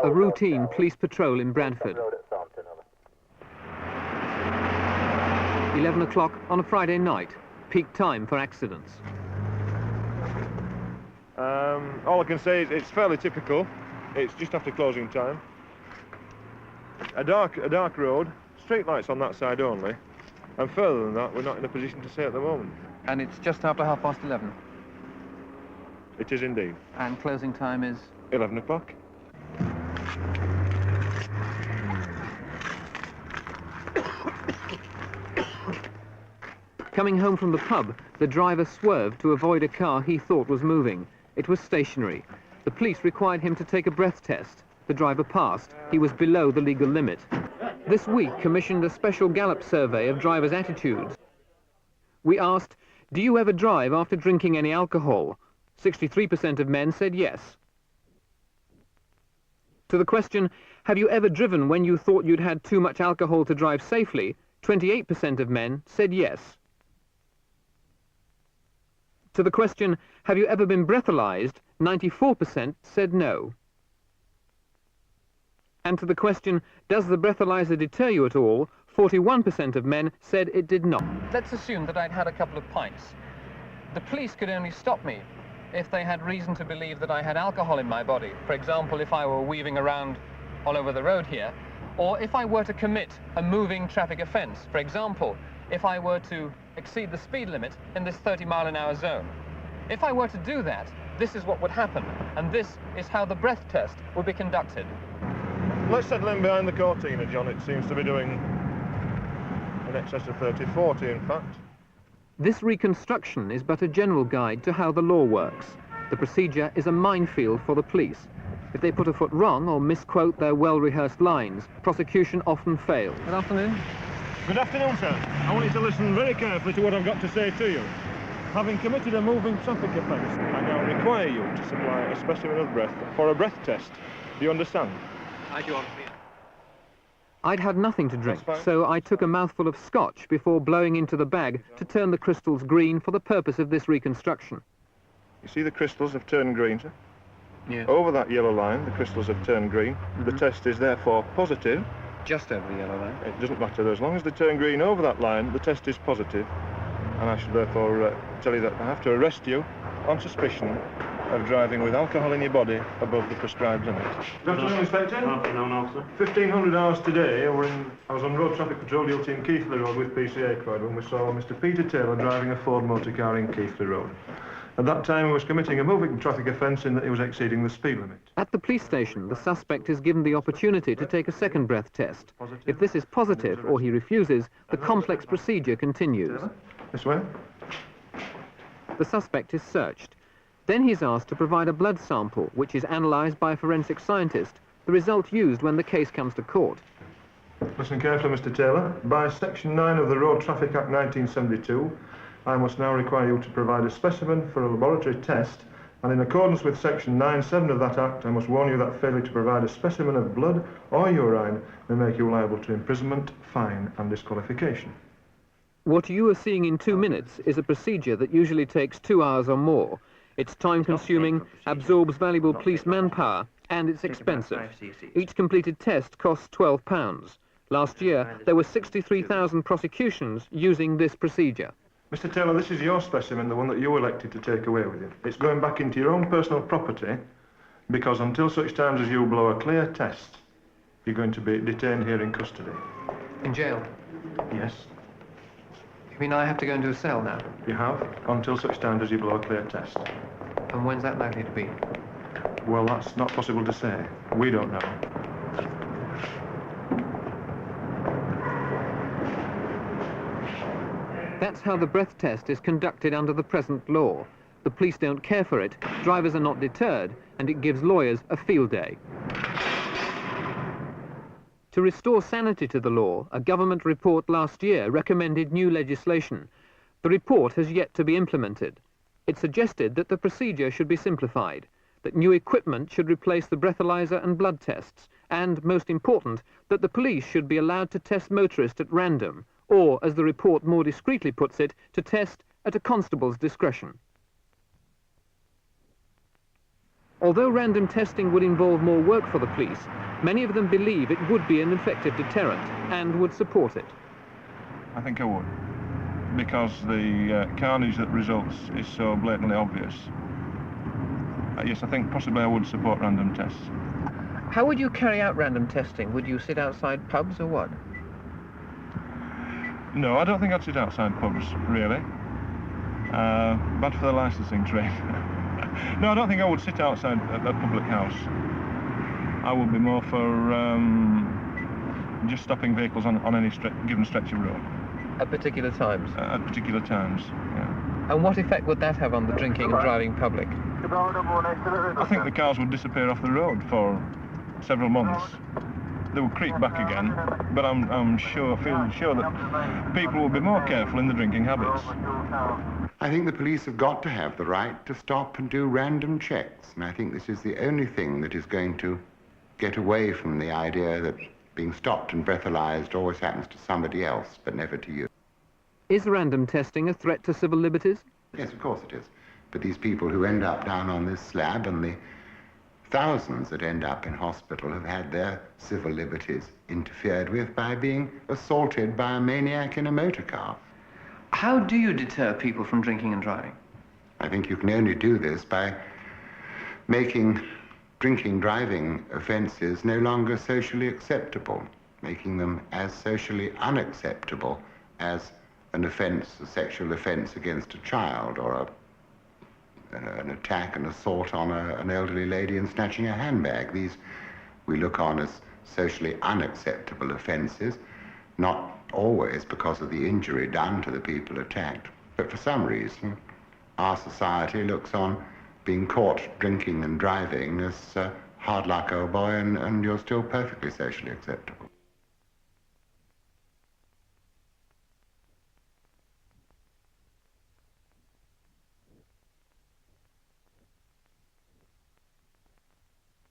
A routine police patrol in Bradford. 11 o'clock on a Friday night, peak time for accidents. All I can say is it's fairly typical. It's just after closing time. A dark road, street lights on that side only, and further than that we're not in a position to say at the moment. And it's just after 11:30. It is indeed. And closing time is? 11 o'clock. Coming home from the pub, the driver swerved to avoid a car he thought was moving. It was stationary. The police required him to take a breath test. The driver passed. He was below the legal limit. This week commissioned a special Gallup survey of drivers' attitudes. We asked, do you ever drive after drinking any alcohol? 63% of men said yes. To the question, have you ever driven when you thought you'd had too much alcohol to drive safely? 28% of men said yes. To the question, have you ever been breathalyzed? 94% said no. And to the question, does the breathalyzer deter you at all? 41% of men said it did not. Let's assume that I'd had a couple of pints. The police could only stop me if they had reason to believe that I had alcohol in my body. For example, if I were weaving around all over the road here, or if I were to commit a moving traffic offence. For example, if I were to exceed the speed limit in this 30-mile-an-hour zone. If I were to do that, this is what would happen, and this is how the breath test would be conducted. Let's settle in behind the Cortina, John. It seems to be doing in excess of 30, 40, in fact. This reconstruction is but a general guide to how the law works. The procedure is a minefield for the police. If they put a foot wrong or misquote their well-rehearsed lines, prosecution often fails. Good afternoon. Good afternoon, sir. I want you to listen very carefully to what I've got to say to you. Having committed a moving traffic offence, I now require you to supply a specimen of breath for a breath test. Do you understand? I do. I'd had nothing to drink, so I took a mouthful of scotch before blowing into the bag to turn the crystals green for the purpose of this reconstruction. You see the crystals have turned green, sir? Yeah. Over that yellow line, the crystals have turned green. The test is therefore positive. Just over the yellow line? It doesn't matter. As long as they turn green over that line, the test is positive. And I should therefore tell you that I have to arrest you on suspicion of driving with alcohol in your body above the prescribed limit. Good afternoon, Inspector. Good afternoon, officer. 1500 hours today, I was on road traffic patrol duty in Keighley Road with PCA Quad when we saw Mr. Peter Taylor driving a Ford motor car in Keighley Road. At that time, he was committing a moving traffic offence in that he was exceeding the speed limit. At the police station, the suspect is given the opportunity to take a second breath test. If this is positive or he refuses, the complex procedure continues. This way. The suspect is searched. Then he's asked to provide a blood sample, which is analysed by a forensic scientist, the result used when the case comes to court. Listen carefully, Mr. Taylor. By Section 9 of the Road Traffic Act 1972, I must now require you to provide a specimen for a laboratory test, and in accordance with Section 9(7) of that Act, I must warn you that failure to provide a specimen of blood or urine may make you liable to imprisonment, fine and disqualification. What you are seeing in 2 minutes is a procedure that usually takes 2 hours or more. It's time-consuming, absorbs valuable police manpower, and it's expensive. Each completed test costs £12. Last year, there were 63,000 prosecutions using this procedure. Mr. Taylor, this is your specimen, the one that you elected to take away with you. It's going back into your own personal property, because until such times as you blow a clear test, you're going to be detained here in custody. In jail? Yes. You mean I have to go into a cell now? You have, until such time as you blow a clear test. And when's that likely to be? Well, that's not possible to say. We don't know. That's how the breath test is conducted under the present law. The police don't care for it, drivers are not deterred, and it gives lawyers a field day. To restore sanity to the law, a government report last year recommended new legislation. The report has yet to be implemented. It suggested that the procedure should be simplified, that new equipment should replace the breathalyzer and blood tests, and, most important, that the police should be allowed to test motorists at random, or, as the report more discreetly puts it, to test at a constable's discretion. Although random testing would involve more work for the police, many of them believe it would be an effective deterrent and would support it. I think I would, because the carnage that results is so blatantly obvious. Yes, I think possibly I would support random tests. How would you carry out random testing? Would you sit outside pubs or what? No, I don't think I'd sit outside pubs, really. Bad for the licensing trade. No, I don't think I would sit outside a public house. I would be more for just stopping vehicles on any given stretch of road. At particular times? At particular times, yeah. And what effect would that have on the drinking and driving public? I think the cars would disappear off the road for several months. They would creep back again, but I'm sure, feel sure that people will be more careful in the drinking habits. I think the police have got to have the right to stop and do random checks, and I think this is the only thing that is going to get away from the idea that being stopped and breathalyzed always happens to somebody else, but never to you. Is random testing a threat to civil liberties? Yes, of course it is. But these people who end up down on this slab and the thousands that end up in hospital have had their civil liberties interfered with by being assaulted by a maniac in a motor car. How do you deter people from drinking and driving? I think you can only do this by making drinking driving offences no longer socially acceptable, making them as socially unacceptable as an offence, a sexual offence against a child, or an attack, an assault on an elderly lady and snatching a handbag. These we look on as socially unacceptable offences, not always because of the injury done to the people attacked, but for some reason our society looks on being caught drinking and driving as hard luck, old boy, and you're still perfectly socially acceptable.